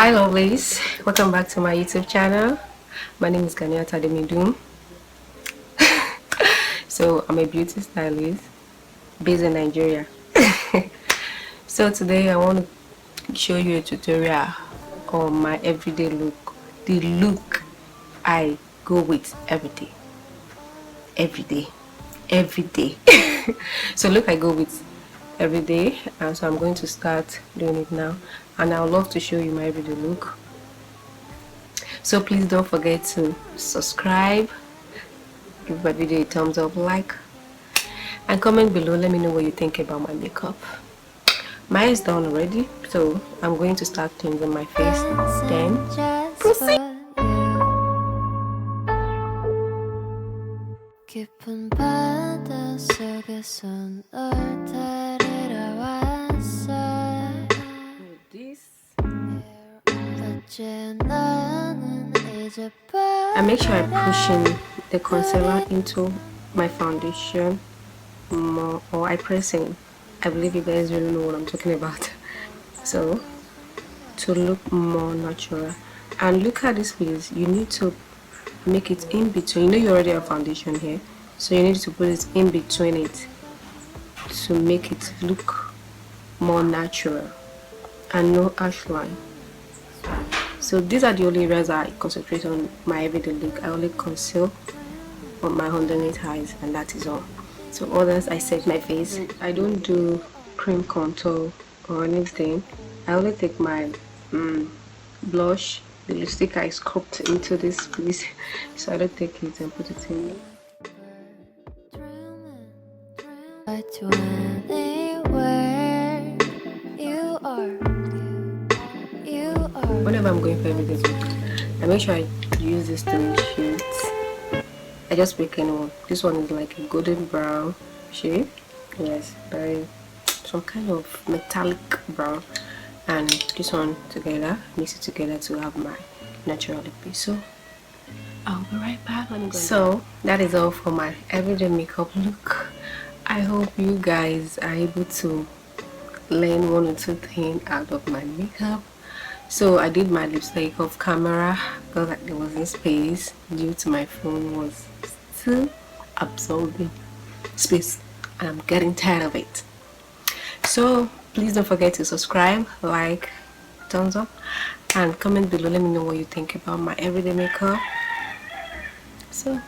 Hi lovelies, welcome back to my YouTube channel. My name is Ganiata Demidum. So I'm a beauty stylist based in Nigeria. So today I want to show you a tutorial on my everyday look, the look I go with every day. So look I go with every day, and so I'm going to start doing it now, and I would love to show you my everyday look. So please don't forget to subscribe, give my video a thumbs up, like, and comment below. Let me know what you think about my makeup. Mine is done already, so I'm going to start cleansing my face, then proceed. 깊은 바다 속에서 널 데리러 왔어. 어째 나는 이제 I make sure I push in the concealer into my foundation more, or I press in. I believe you guys really know what I'm talking about. So to look more natural, and look at this face, you need to make it in between. You know you already have foundation here, so you need to put it in between it to make it look more natural and no harsh line. So these are the only areas I concentrate on my everyday look. I only conceal on my underneath eyes, and that is all. So others, I set my face. I don't do cream contour or anything. I only take my blush, the lipstick I scooped into this piece, so I don't take it and put it in. Whenever I'm going for everyday look, I make sure I use these three shades. I just pick anyone. This one is like a golden brown shade. Yes, very some kind of metallic brown, and this one together, mix it together to have my natural lip base. So I'll be right back. So that is all for my everyday makeup look. I hope you guys are able to learn one or two things out of my makeup. So I did my lipstick off camera because like there wasn't space due to my phone was still absorbing space, and I'm getting tired of it. So please don't forget to subscribe, like, thumbs up, and comment below. Let me know what you think about my everyday makeup. So